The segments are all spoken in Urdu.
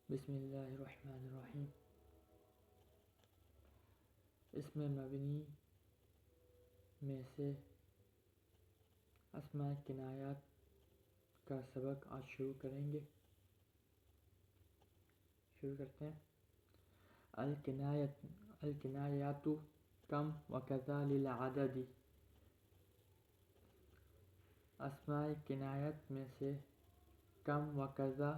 بسم اللہ الرحمن الرحیم۔ اسم مبنی میں سے اسماء کنایات کا سبق آج شروع کریں گے۔ شروع کرتے ہیں۔ الکنایات کم وکذا للعدد۔ اسماء کنایت میں سے کم وکذا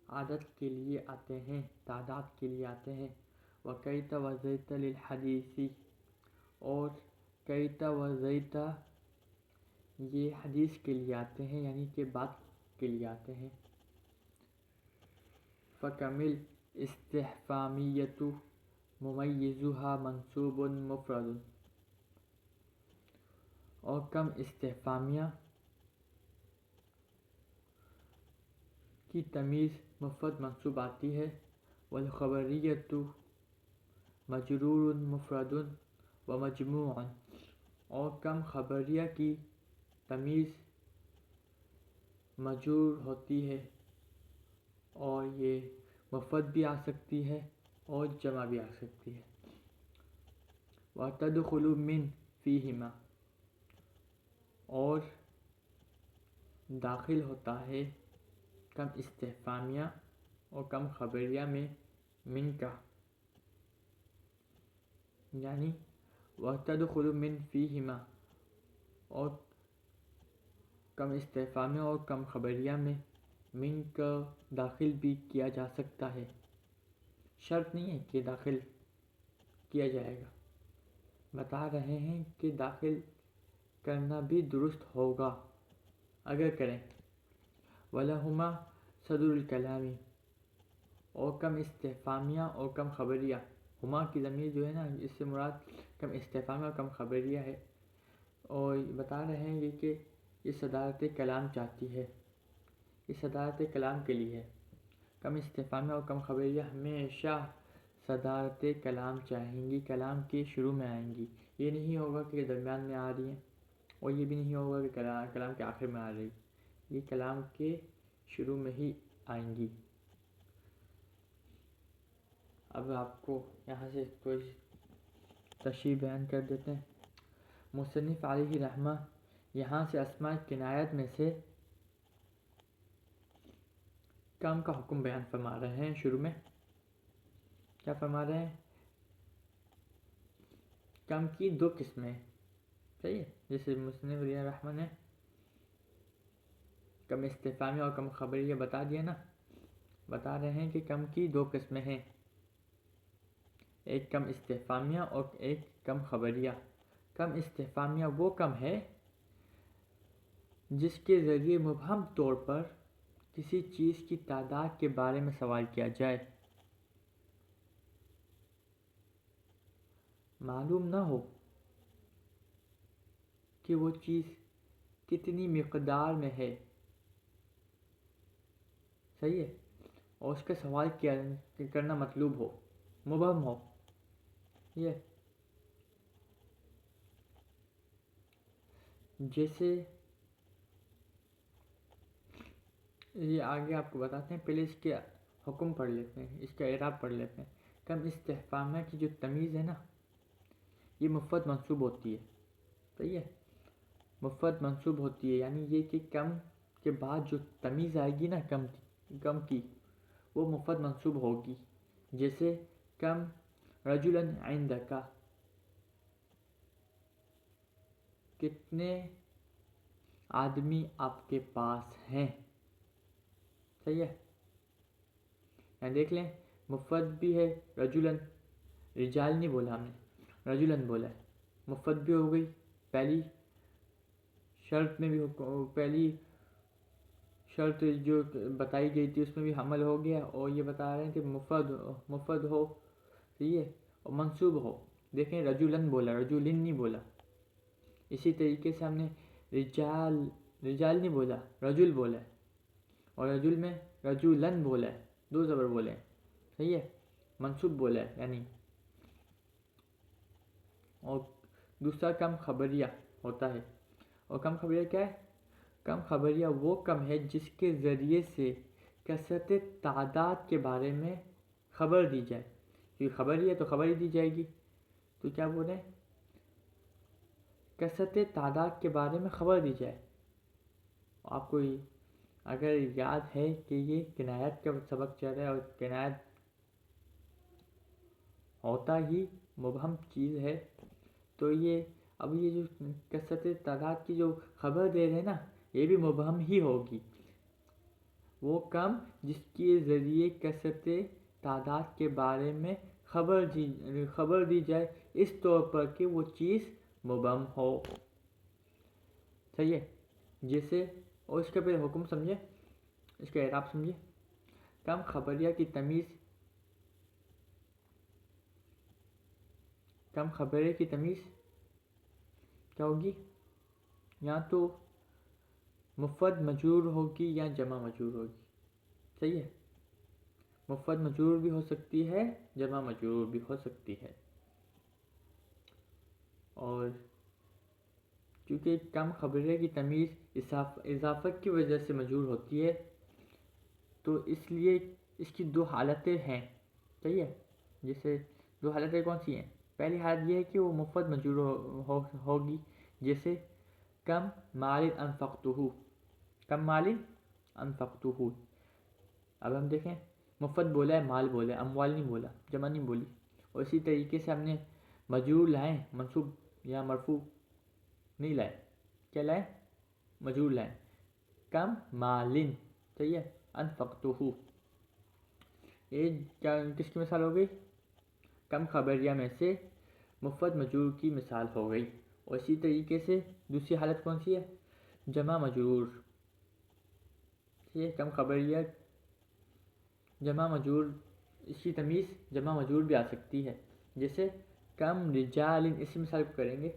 عدد کے لیے آتے ہیں، تعداد کے لیے آتے ہیں۔ وکیت وزیت للحدیث، اور کیت وزیت یہ حدیث کے لیے آتے ہیں، یعنی کہ بات کے لیے آتے ہیں۔ فکمل استفہامیۃ ممیزها منصوب مفرد، اور کم استفہامیہ کی تمیز مفرد منصوب آتی ہے۔ والخبریۃ مجرور مفرد ومجموع، اور کم خبریہ کی تمیز مجرور ہوتی ہے، اور یہ مفرد بھی آ سکتی ہے اور جمع بھی آ سکتی ہے۔ وتدخل من فیہما، اور داخل ہوتا ہے کم استفہامیہ اور کم خبریہ میں من کا، یعنی وتدخل من فیہما، اور کم استفہامیہ اور کم خبریہ میں من کا داخل بھی کیا جا سکتا ہے۔ شرط نہیں ہے کہ داخل کیا جائے گا، بتا رہے ہیں کہ داخل کرنا بھی درست ہوگا اگر کریں۔ وَلَهُمَا صَدْرُ الْكَلَامِ، اور کم استفہامیہ اور کم خبریہ، ہما کی ضمیر جو ہے نا، اس سے مراد کم استفہامیہ اور کم خبریہ ہے، اور بتا رہے ہیں کہ یہ صدارت کلام چاہتی ہے، یہ صدارت کلام کے لیے ہے۔ کم استفہامیہ اور کم خبریہ ہمیشہ صدارت کلام چاہیں گی، کلام کے شروع میں آئیں گی۔ یہ نہیں ہوگا کہ درمیان میں آ رہی ہیں، اور یہ بھی نہیں ہوگا کہ کلام کے آخر میں آ رہی، یہ کلام کے شروع میں ہی آئیں گی۔ اب آپ کو یہاں سے کوئی تشریح بیان کر دیتے ہیں۔ مصنف علیہ رحمہ یہاں سے اسماء کنایت میں سے کم کا حکم بیان فرما رہے ہیں۔ شروع میں کیا فرما رہے ہیں؟ کم کی دو قسمیں، صحیح ہے، جیسے مصنف علیہ رحمہ نے کم استفہامیہ اور کم خبریہ بتا دیا نا، بتا رہے ہیں کہ کم کی دو قسمیں ہیں، ایک کم استفہامیہ اور ایک کم خبریہ۔ کم استفہامیہ وہ کم ہے جس کے ذریعے مبہم طور پر کسی چیز کی تعداد کے بارے میں سوال کیا جائے، معلوم نہ ہو کہ وہ چیز کتنی مقدار میں ہے، صحیح ہے، اور اس کا سوال کرنا مطلوب ہو، مبہم ہو۔ یہ جیسے یہ آگے آپ کو بتاتے ہیں، پہلے اس کے حکم پڑھ لیتے ہیں، اس کا اعراب پڑھ لیتے ہیں۔ کم استفہامیہ کی جو تمیز ہے نا، یہ مفرد منصوب ہوتی ہے، صحیح ہے، مفرد منصوب ہوتی ہے، یعنی یہ کہ کم کے بعد جو تمیز آئے گی نا کم کی، وہ مفرد منصوب ہوگی۔ جیسے کم رجلا عندک، کتنے آدمی آپ کے پاس ہیں، صحیح ہے، یہاں دیکھ لیں مفرد بھی ہے رجلا، رجال نہیں بولا ہم نے، رجلا بولا ہے، مفرد بھی ہو گئی، پہلی شرط میں بھی پہلی شرط جو بتائی گئی تھی اس میں بھی حمل ہو گیا، اور یہ بتا رہے ہیں کہ مفرد ہو، صحیح ہے، اور منصوب ہو۔ دیکھیں رجلن بولا، رجلن نہیں بولا۔ اسی طریقے سے ہم نے رجال نہیں بولا، رجل بولا ہے، اور رجل میں رجلن بولا ہے، دو زبر بولے ہیں، صحیح ہے، منصوب بولا ہے یعنی۔ اور دوسرا کم خبریہ ہوتا ہے، اور کم خبریہ کیا ہے؟ کم خبریہ وہ کم ہے جس کے ذریعے سے کثرت تعداد کے بارے میں خبر دی جائے، کیونکہ خبر ہی ہے تو خبر ہی دی جائے گی. تو کیا بول رہے ہیں؟ کثرت تعداد کے بارے میں خبر دی جائے. آپ کو اگر یاد ہے کہ یہ کنایت کا سبق چل رہا ہے، اور کنایت ہوتا ہی مبہم چیز ہے، تو اب یہ جو کثرت تعداد کی جو خبر دے رہے ہیں نا، یہ بھی مبہم ہی ہوگی. وہ کم جس کے ذریعے کثرت تعداد کے بارے میں خبر دی جائے اس طور پر کہ وہ چیز مبہم ہو. صحیح ہے. جیسے، اور اس کا پھر حکم سمجھے، اس کا اعراب سمجھے. کم خبریہ کی تمیز کیا ہوگی؟ یا تو مفرد مجرور ہوگی یا جمع مجرور ہوگی. صحیح ہے. مفرد مجرور بھی ہو سکتی ہے، جمع مجرور بھی ہو سکتی ہے. اور کیونکہ کم خبریہ کی تمیز اضافت کی وجہ سے مجرور ہوتی ہے، تو اس لیے اس کی دو حالتیں ہیں. صحیح ہے. جیسے دو حالتیں کون سی ہیں؟ پہلی حالت یہ ہے کہ وہ مفرد مجرور ہوگی، جیسے کم مال انفقتہ. اب ہم دیکھیں، مفرد بولا ہے، مال بولا ہے، اموال نہیں بولا، جمع نہیں بولی. اور اسی طریقے سے ہم نے مجرور لائیں، منصوب یا مرفوع نہیں لائے. کیا لائیں؟ مجرور لائیں. کم مالن. صحیح ہے. انفقتہ، یہ کس کی مثال ہو گئی؟ کم خبریہ میں سے مفرد مجرور کی مثال ہو گئی. اور اسی طریقے سے دوسری حالت کون سی ہے؟ جمع مجرور. یہ کم خبریہ جمع مجرور، اس کی تمیز جمع مجرور بھی آ سکتی ہے. جیسے کم رجال، اسی مثال کو کریں گے.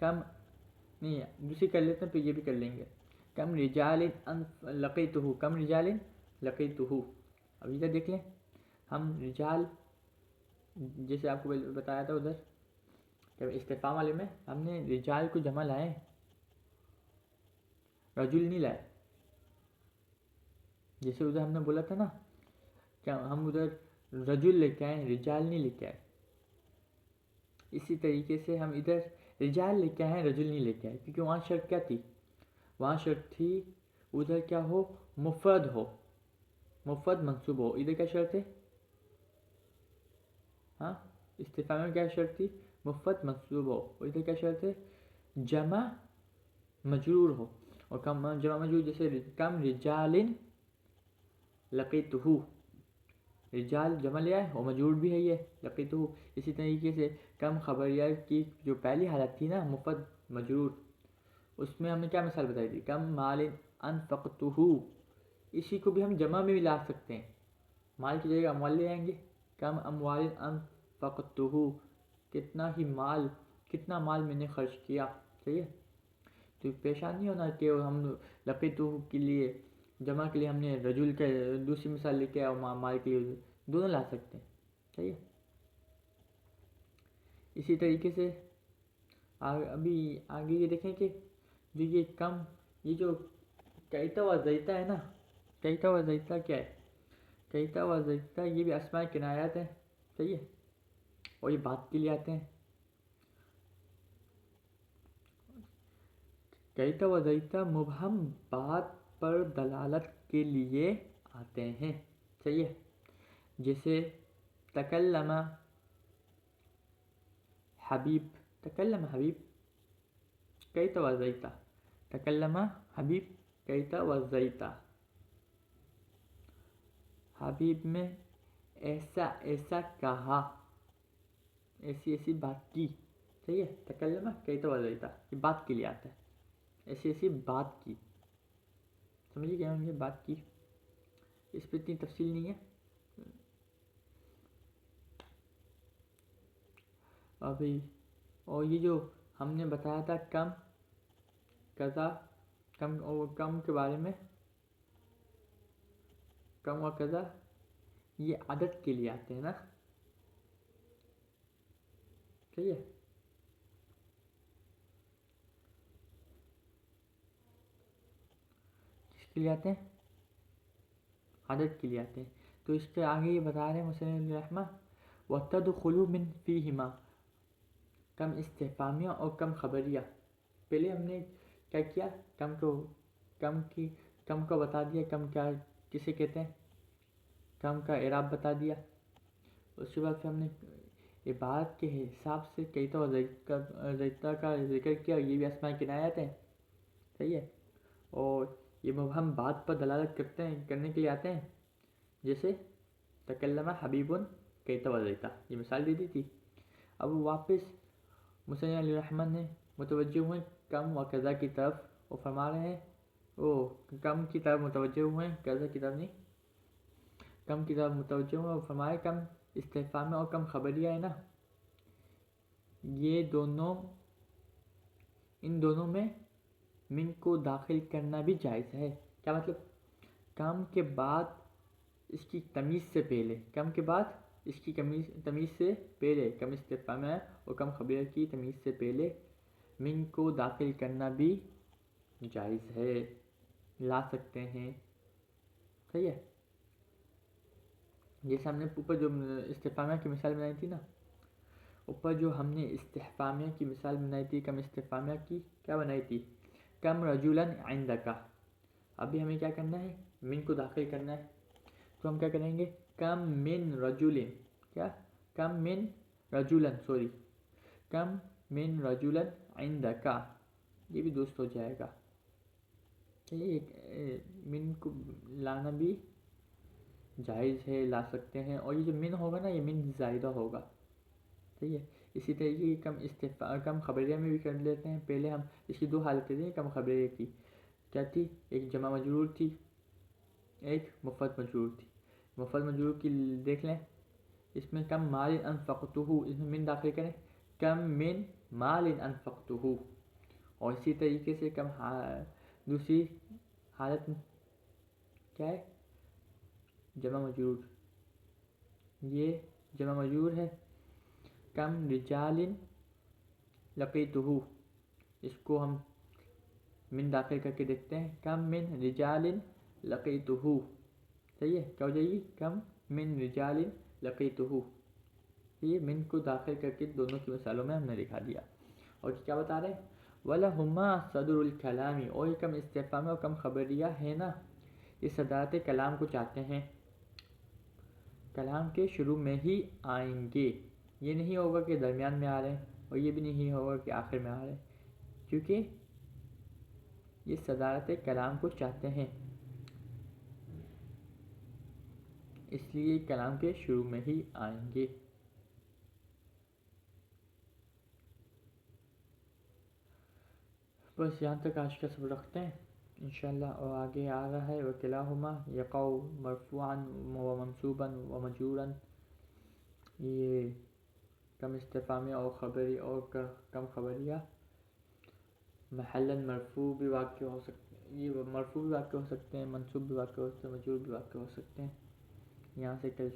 کم نہیں، دوسری کر لیتے ہیں پھر یہ بھی کر لیں گے. کم رجال لقیتہ. اب ادھر دیکھ لیں، ہم رجال، جیسے آپ کو بتایا تھا ادھر کہ استفہام والے میں ہم نے رجال کو جمع لائے، رجل نہیں لائے. جیسے ادھر ہم نے بولا تھا نا، کیا ہم ادھر رجل لے کے آئے، رجال نہیں لے کے آئے. اسی طریقے سے ہم ادھر رجال لے کے آئے، رجل نہیں لے کے آئے، کیونکہ وہاں شرط کیا تھی؟ وہاں شرط تھی ادھر کیا ہو؟ مفرد ہو، مفرد منصوب ہو. ادھر کیا شرط ہے؟ ہاں، استفہام میں کیا شرط تھی؟ مفرد منصوب ہو. اور ادھر کیا شرط ہے؟ جمع مجرور ہو. اور جمع مجرور، جیسے کم رجال لقیتہ، رجال جمع لے آئے اور مجرور بھی ہے یہ لقیتہ. اسی طریقے سے کم خبریہ کی جو پہلی حالت تھی نا، مفرد مجرور، اس میں ہم نے کیا مثال بتائی تھی؟ کم مال انفقتہ. اسی کو بھی ہم جمع میں بھی لا سکتے ہیں، مال کی جگہ اموال لے آئیں گے. کم اموال انفقتہ، کتنا مال میں نے خرچ کیا. صحیح ہے. تو پریشان نہیں ہونا کہ ہم لقیتہ کے لیے جمع کے لیے ہم نے رجل کے دوسری مثال لے کے اور مال کے لیے دونوں لا سکتے ہیں. صحیح ہے. اسی طریقے سے ابھی آگے یہ دیکھیں کہ جو یہ کم، یہ جو کیتا و زیتا ہے نا، کیتا و زیتا کیا ہے؟ کیتا و زیتا یہ بھی اسماء کنایات ہیں. صحیح ہے. اور یہ بات کے لیے آتے ہیں. کیتا و زیتا مبہم بات پر دلالت کے لیے آتے ہیں. صحیح ہے. جیسے تکلم حبیب کیتا و زیتا. تکلم حبیب کیتا و زیتا. حبیب میں ایسا کہا، ایسی بات کی. صحیح ہے. تکلم کیتا و زیتا، یہ بات کے لیے آتا ہے. ایسی بات کی. سمجھیے کیا ہم یہ بات کی، اس پہ اتنی تفصیل نہیں ہے. ابھی اور یہ جو ہم نے بتایا تھا کم قضا، کم کے بارے میں، کم و قضا یہ عدد کے لیے آتے ہیں نا. صحیح ہے. کس کے لیے آتے ہیں؟ عدد کے لیے آتے ہیں. تو اس کے آگے یہ بتا رہے ہیں مصنف علیہ الرحمہ وَتَدْخُلُ مِن فِيهِمَا کم استفہامیہ اور کم خبریہ. پہلے ہم نے کیا کیا؟ کم کو بتا دیا، کم کیا کسے کہتے ہیں، کم کا اعراب بتا دیا. اس کے بعد پھر ہم نے عبارت کے حساب سے کئی تو زیادہ کا ذکر کیا، یہ بھی اسماء کنایات ہیں. صحیح ہے. اور یہ مبہم بات پر دلالت کرنے کے لیے آتے ہیں، جیسے تکلم حبیب کیت وزیتا، یہ مثال دے دی تھی. اب واپس مصنف علیہ الرحمن نے متوجہ ہوئے کم و قضا کی طرف، وہ فرما رہے ہیں کم کی طرف متوجہ ہوئے، قضا کی طرف نہیں، کم کی طرف متوجہ ہوئے. وہ فرمائے کم استفہام اور کم خبریہ ہے نا، یہ دونوں، ان دونوں میں من کو داخل کرنا بھی جائز ہے. کیا مطلب؟ کم کے بعد اس کی تمیز سے پہلے، کم کے بعد اس کی تمیز سے پہلے، کم استفہام اور کم خبریہ کی تمیز سے پہلے من کو داخل کرنا بھی جائز ہے، لا سکتے ہیں. صحیح ہے. جیسے ہم نے اوپر جو استفہامیہ کی مثال بنائی تھی نا، اوپر جو ہم نے استفہامیہ کی مثال بنائی تھی، کم استفہامیہ کی کیا بنائی تھی؟ کم رجلاً عندک. ابھی ہمیں کیا کرنا ہے؟ من کو داخل کرنا ہے. تو ہم کیا کریں گے؟ کم من رجلن، کیا؟ کم من رجلاً، کم من رجلاً عندک، یہ بھی درست ہو جائے گا. من کو لانا بھی جائز ہے، لا سکتے ہیں. اور یہ جو من ہوگا نا، یہ من زائدہ ہوگا. صحیح ہے. اسی طریقے کم خبریہ میں بھی کر لیتے ہیں. پہلے ہم اس کی دو حالتیں تھیں کم خبریہ کی، کیا تھی؟ ایک جمع مجرور تھی، ایک مفرد مجرور تھی. مفرد مجرور کی دیکھ لیں، اس میں کم مال انفقتہ، اس میں من داخل کریں، کم من مال انفقتہ. اور اسی طریقے سے دوسری حالت کیا ہے؟ جمع مجرور. یہ جمع مجرور ہے، کم رجال لقیتہ، اس کو ہم من داخل کر کے دیکھتے ہیں، کم من رجال لقیتہ. صحیح ہے. کیا ہو جائے گی؟ کم من رجال لقیتہ. یہ من کو داخل کر کے دونوں کی مثالوں میں ہم نے دکھا دیا. اور کیا بتا رہے ہیں؟ وَلَهُمَا صَدْرُ الْكَلَامِ، اور یہ کم استفہام اور کم خبریہ ہے نا، یہ صدارت کلام کو چاہتے ہیں، کلام کے شروع میں ہی آئیں گے. یہ نہیں ہوگا کہ درمیان میں آ رہے ہیں، اور یہ بھی نہیں ہوگا کہ آخر میں آ رہے ہیں، کیونکہ یہ صدارت کلام کو چاہتے ہیں، اس لیے کلام کے شروع میں ہی آئیں گے. بس یہاں تک آج کا سبق رکھتے ہیں انشاءاللہ. اور آگے آ رہا ہے وَكِلَاهُمَا يَقَعُ مَرْفُوعًا وَمَنْصُوبًا وَمَجْرُورًا. یہ کم استفہامیہ اور کم خبریہ محلاً مرفوع بھی واقع ہو سکتے ہیں، یہ مرفوع بھی واقع ہو سکتے ہیں، منصوب بھی واقع ہو سکتے ہیں، مجرور بھی واقع ہو سکتے ہیں. یہاں سے کل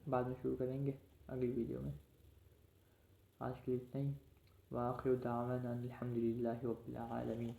بعد میں شروع کریں گے اگلی ویڈیو میں. آج کے لیے اتنا ہی. وآخر دعوانا الحمد للہ رب العالمین.